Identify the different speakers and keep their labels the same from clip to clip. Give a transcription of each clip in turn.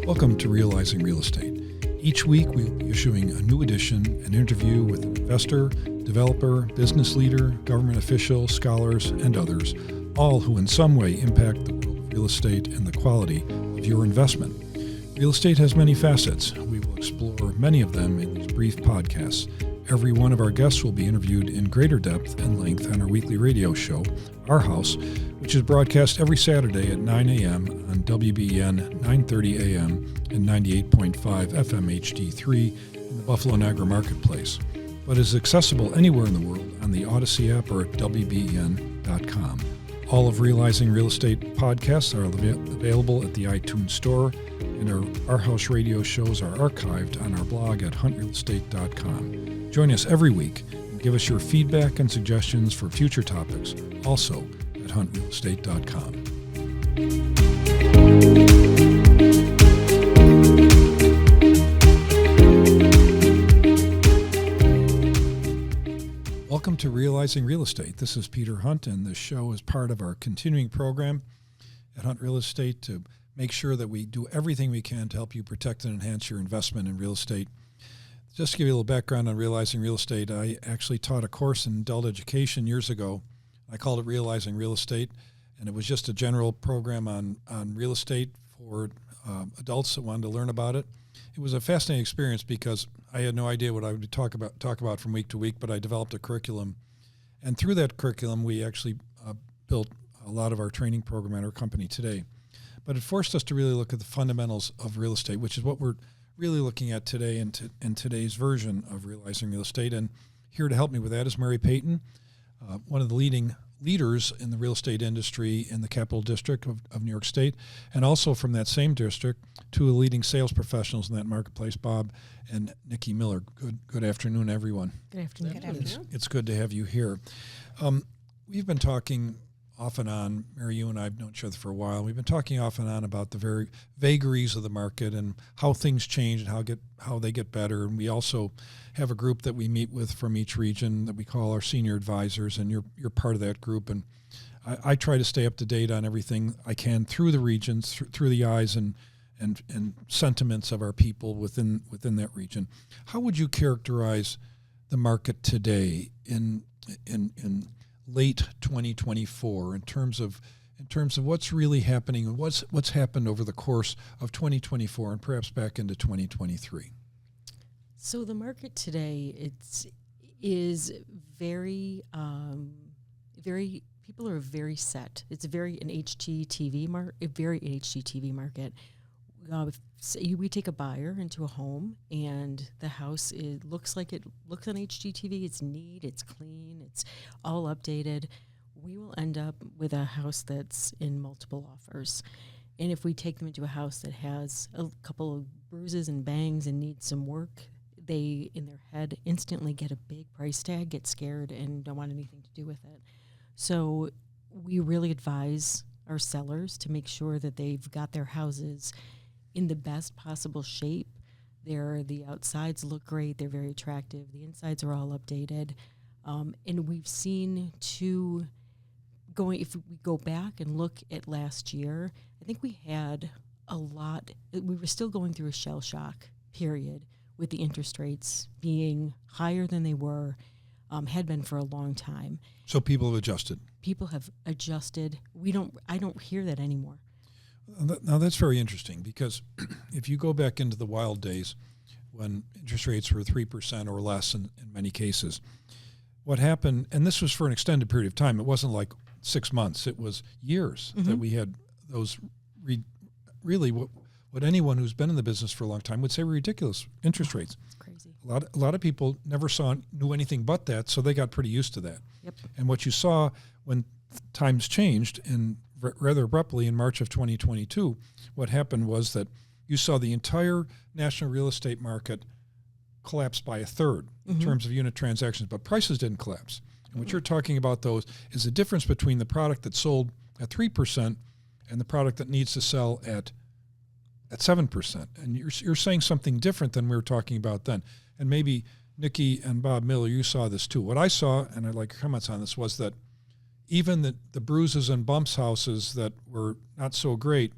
Speaker 1: Welcome to Realizing Real Estate. Each week we will be issuing a new edition, an interview with an investor, developer, business leader, government official, scholars, and others, all who in some way impact the world of real estate and the quality of your investment. Real estate has many facets. We will explore many of them in these brief podcasts. Every one of our guests will be interviewed in greater depth and length on our weekly radio show, Our House, which is broadcast every Saturday at 9 a.m. on WBN 930 a.m. and 98.5 FM HD3 in the Buffalo Niagara Marketplace, but is accessible anywhere in the world on the Odyssey app or at WBN.com. All of Realizing Real Estate podcasts are available at the iTunes Store, and our House radio shows are archived on our blog at huntrealestate.com. Join us every week and give us your feedback and suggestions for future topics, also at huntrealestate.com. Welcome to Realizing Real Estate. This is Peter Hunt, and this show is part of our continuing program at Hunt Real Estate to make sure that we do everything we can to help you protect and enhance your investment in real estate. Just to give you a little background on Realizing Real Estate, I actually taught a course in adult education years ago. I called it Realizing Real Estate, and it was just a general program on real estate for adults that wanted to learn about it. It was a fascinating experience because I had no idea what I would talk about from week to week, but I developed a curriculum. And through that curriculum, we actually built a lot of our training program at our company today. But it forced us to really look at the fundamentals of real estate, which is what we're really looking at today in today's version of Realizing Real Estate. And here to help me with that is Mary Peyton, one of the leading leaders in the real estate industry in the Capital District of New York State, and also from that same district, two leading sales professionals in that marketplace, Bob and Nicki Miller. Good afternoon, everyone.
Speaker 2: Good afternoon.
Speaker 3: Good afternoon.
Speaker 1: It's good to have you here. We've been talking off and on, Mary, you and I have known each other for a while. We've been talking off and on about the very vagaries of the market and how things change and how they get better. And we also have a group that we meet with from each region that we call our senior advisors, and you're part of that group. And I try to stay up to date on everything I can through the regions, through the eyes and sentiments of our people within that region. How would you characterize the market today in late 2024 in terms of what's really happening and what's happened over the course of 2024 and perhaps back into 2023?
Speaker 2: So the market today is very people are very set. It's a very HGTV market. We take a buyer into a home, and the house looks on HGTV. It's neat, it's clean, it's all updated. We will end up with a house that's in multiple offers. And if we take them into a house that has a couple of bruises and bangs and needs some work, they, in their head, instantly get a big price tag, get scared, and don't want anything to do with it. So we really advise our sellers to make sure that they've got their houses in the best possible shape. The outsides look great. They're very attractive. The insides are all updated. And we've seen if we go back and look at last year, I think we had we were still going through a shell shock period with the interest rates being higher than they were, had been for a long time.
Speaker 1: So people have adjusted.
Speaker 2: People have adjusted. I don't hear that anymore.
Speaker 1: Now, that's very interesting because if you go back into the wild days when interest rates were 3% or less in many cases, what happened, and this was for an extended period of time, it wasn't like 6 months, it was years that we had those really what anyone who's been in the business for a long time would say were ridiculous interest rates.
Speaker 2: It's crazy.
Speaker 1: A lot of people never knew anything but that, so they got pretty used to that.
Speaker 2: Yep.
Speaker 1: And what you saw when times changed rather abruptly in March of 2022, what happened was that you saw the entire national real estate market collapse by a third in terms of unit transactions, but prices didn't collapse. And what you're talking about, those, is the difference between the product that sold at 3% and the product that needs to sell at 7%. And you're saying something different than we were talking about then. And maybe Nicki and Bob Miller, you saw this too. What I saw, and I'd like your comments on this, was that even the bruises and bumps houses that were not so great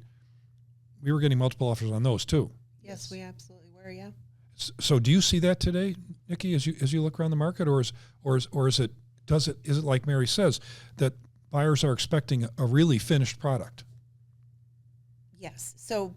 Speaker 1: we were getting multiple offers on those too.
Speaker 3: Yes, we absolutely were. Yeah.
Speaker 1: So do you see that today, Nicki, as you look around the market, or is it like Mary says, that buyers are expecting a really finished product?
Speaker 3: Yes. So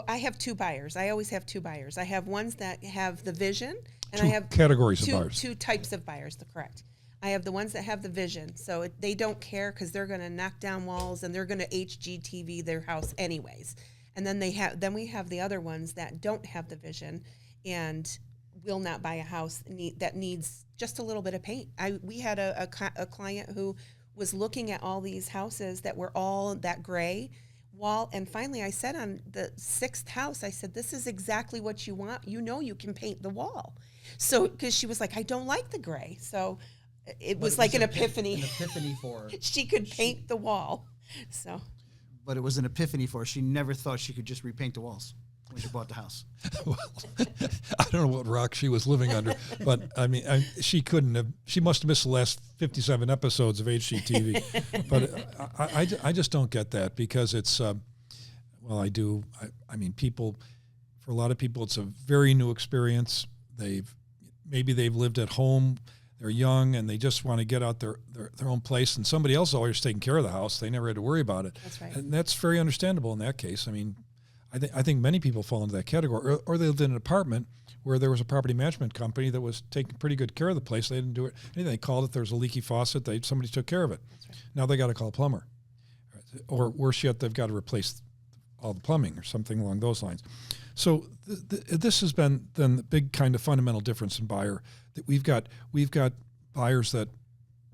Speaker 3: I have two buyers. I always have two buyers. I have ones that have the vision, and I have
Speaker 1: categories of buyers.
Speaker 3: Two types of buyers. Correct. I have the ones that have the vision, so they don't care because they're going to knock down walls and they're going to HGTV their house anyways. And then we have the other ones that don't have the vision and will not buy a house that needs just a little bit of paint. We had a client who was looking at all these houses that were all that gray wall, and finally I said on the 6th house, I said, this is exactly what you want. You can paint the wall. So because she was like, I don't like the gray. So it was like an epiphany.
Speaker 4: An epiphany for her.
Speaker 3: She could paint the wall. So.
Speaker 4: But it was an epiphany for her. She never thought she could just repaint the walls when she bought the house.
Speaker 1: Well, I don't know what rock she was living under, but I mean, she couldn't have. She must have missed the last 57 episodes of HGTV. But I just don't get that, because it's. Well, I do. I mean, for a lot of people, it's a very new experience. Maybe they've lived at home. They're young and they just want to get out their own place, and somebody else is always taking care of the house. They never had to worry about it.
Speaker 3: That's right.
Speaker 1: And that's very understandable in that case. I mean, I think many people fall into that category, or they lived in an apartment where there was a property management company that was taking pretty good care of the place. They didn't do it anything. They called it. There was a leaky faucet. Somebody took care of it.
Speaker 3: That's right.
Speaker 1: Now they got to call a plumber, or worse yet, they've got to replace all the plumbing or something along those lines. So this has been then the big kind of fundamental difference in buyer, that we've got buyers that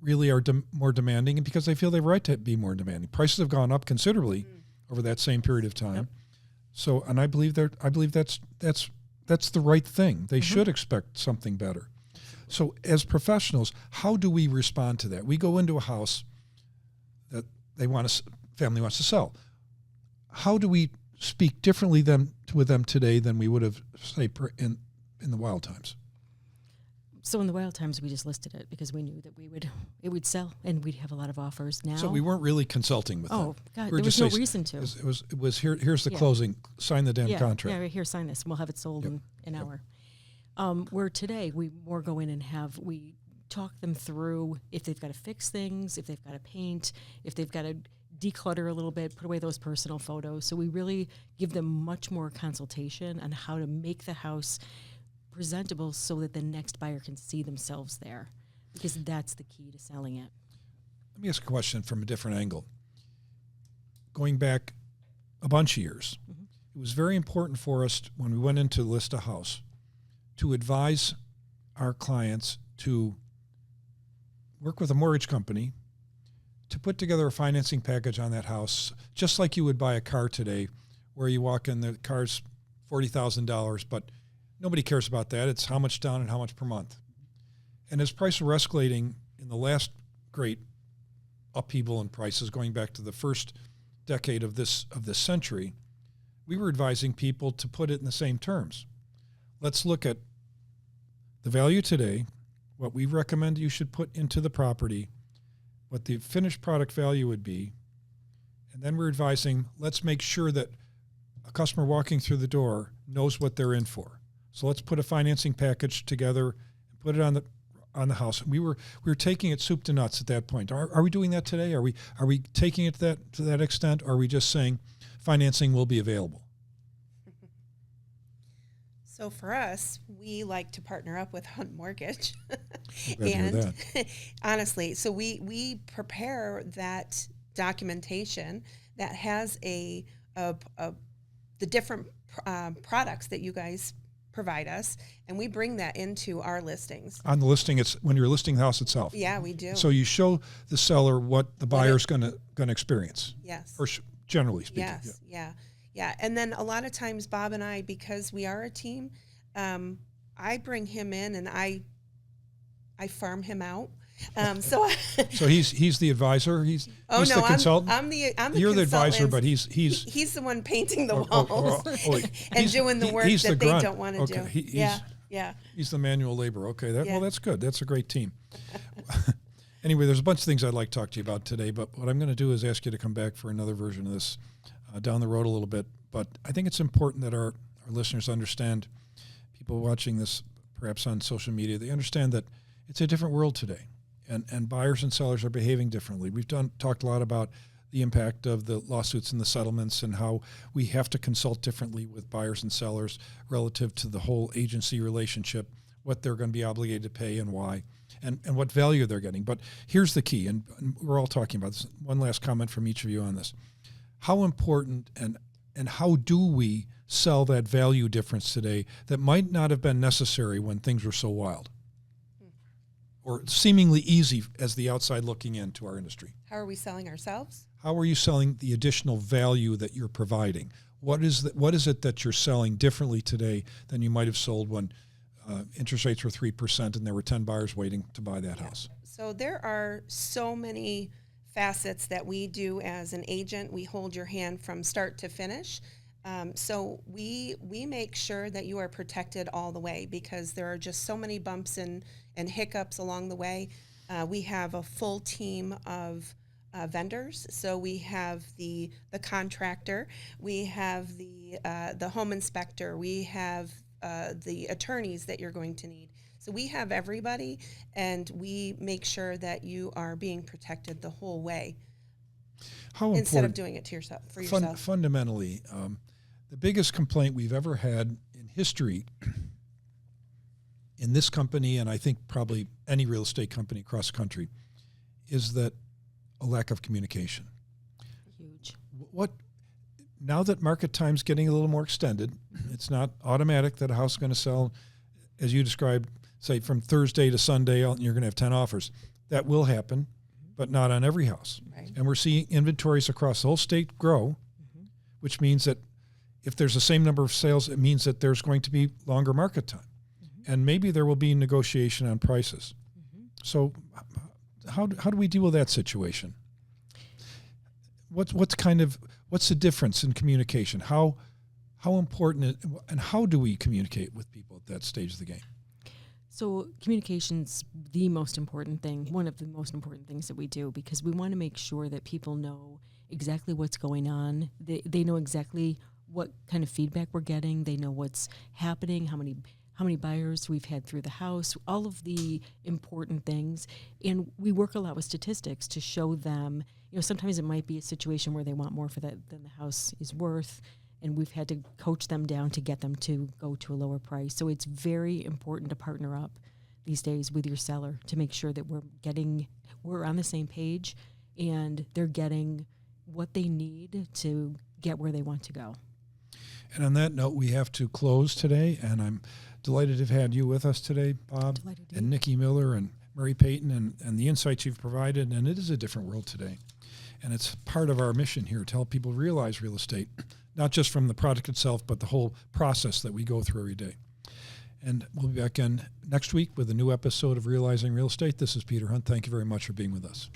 Speaker 1: really are more demanding, and because they feel they have a right to be more demanding. Prices have gone up considerably over that same period of time. Yep. So, and I believe that's the right thing. They should expect something better. So, as professionals, how do we respond to that? We go into a house that family wants to sell. How do we speak differently with them today than we would have, say, in the wild times?
Speaker 2: So in the wild times, we just listed it because we knew that it would sell, and we'd have a lot of offers. Now,
Speaker 1: so we weren't really consulting with them.
Speaker 2: Oh God, there was no reason to.
Speaker 1: It was here. Here's the closing. Sign the damn contract.
Speaker 2: Yeah, right here. Sign this, and we'll have it sold in an hour. Where today we more go in and we talk them through if they've got to fix things, if they've got to paint, if they've got to declutter a little bit, put away those personal photos. So we really give them much more consultation on how to make the house presentable so that the next buyer can see themselves there, because that's the key to selling it.
Speaker 1: Let me ask a question from a different angle. Going back a bunch of years, it was very important for us when we went in to list a house to advise our clients to work with a mortgage company to put together a financing package on that house, just like you would buy a car today, where you walk in, the car's $40,000, but nobody cares about that. It's how much down and how much per month. And as prices were escalating in the last great upheaval in prices, going back to the first decade of this century, we were advising people to put it in the same terms. Let's look at the value today, what we recommend you should put into the property, what the finished product value would be, and then we're advising, let's make sure that a customer walking through the door knows what they're in for. So let's put a financing package together and put it on the house. We were taking it soup to nuts at that point. Are we doing that today? Are we taking it to that extent? Or are we just saying financing will be available?
Speaker 3: So for us, we like to partner up with Hunt Mortgage.
Speaker 1: And
Speaker 3: honestly, so we prepare that documentation that has the different products that you guys provide us, and we bring that into our listings.
Speaker 1: On the listing, it's when you're listing the house itself.
Speaker 3: Yeah, we do.
Speaker 1: So you show the seller what the buyer's going to experience.
Speaker 3: Yes.
Speaker 1: Or generally speaking.
Speaker 3: Yes. Yeah. And then a lot of times, Bob and I, because we are a team, I bring him in and I farm him out. So
Speaker 1: he's the advisor. He's the consultant.
Speaker 3: I'm the
Speaker 1: You're the advisor, but he's
Speaker 3: the one painting the walls and doing the work that they don't want to do. Yeah.
Speaker 1: He's the manual labor. Okay, well, that's good. That's a great team. Anyway, there's a bunch of things I'd like to talk to you about today, but what I'm going to do is ask you to come back for another version of this down the road a little bit. But I think it's important that our listeners understand, people watching this perhaps on social media, they understand that it's a different world today, and buyers and sellers are behaving differently. We've talked a lot about the impact of the lawsuits and the settlements and how we have to consult differently with buyers and sellers relative to the whole agency relationship, what they're going to be obligated to pay and why, and what value they're getting. But here's the key, and we're all talking about this. One last comment from each of you on this. How important and how do we sell that value difference today that might not have been necessary when things were so wild or seemingly easy as the outside looking into our industry?
Speaker 3: How are we selling ourselves?
Speaker 1: How are you selling the additional value that you're providing? What is it that you're selling differently today than you might have sold when interest rates were 3% and there were 10 buyers waiting to buy that house?
Speaker 3: So there are so many facets that we do as an agent. We hold your hand from start to finish. So we make sure that you are protected all the way, because there are just so many bumps and hiccups along the way. We have a full team of vendors. So we have the contractor, we have the home inspector, we have the attorneys that you're going to need. So we have everybody, and we make sure that you are being protected the whole way.
Speaker 1: How
Speaker 3: instead of
Speaker 1: important,
Speaker 3: doing it to yourself for yourself.
Speaker 1: Fundamentally, the biggest complaint we've ever had in history in this company, and I think probably any real estate company across the country, is that a lack of communication.
Speaker 2: Huge.
Speaker 1: Now that market time's getting a little more extended, it's not automatic that a house is going to sell, as you described, say from Thursday to Sunday, and you're going to have 10 offers. That will happen, but not on every house.
Speaker 3: Right.
Speaker 1: And we're seeing inventories across the whole state grow, which means that if there's the same number of sales, it means that there's going to be longer market time. And maybe there will be negotiation on prices. So how do we deal with that situation? What's the difference in communication? How important and how do we communicate with people at that stage of the game?
Speaker 2: So communication's the most important thing, one of the most important things that we do, because we want to make sure that people know exactly what's going on. They know exactly what kind of feedback we're getting. They know what's happening, how many buyers we've had through the house, all of the important things. And we work a lot with statistics to show them, sometimes it might be a situation where they want more for that than the house is worth, and we've had to coach them down to get them to go to a lower price. So it's very important to partner up these days with your seller to make sure that we're on the same page and they're getting what they need to get where they want to go.
Speaker 1: And on that note, we have to close today, and I'm delighted to have had you with us today, Bob, and Nicki Miller and Mary Peyton, and the insights you've provided. And it is a different world today. And it's part of our mission here to help people realize real estate, not just from the product itself, but the whole process that we go through every day. And we'll be back in next week with a new episode of Realizing Real Estate. This is Peter Hunt. Thank you very much for being with us.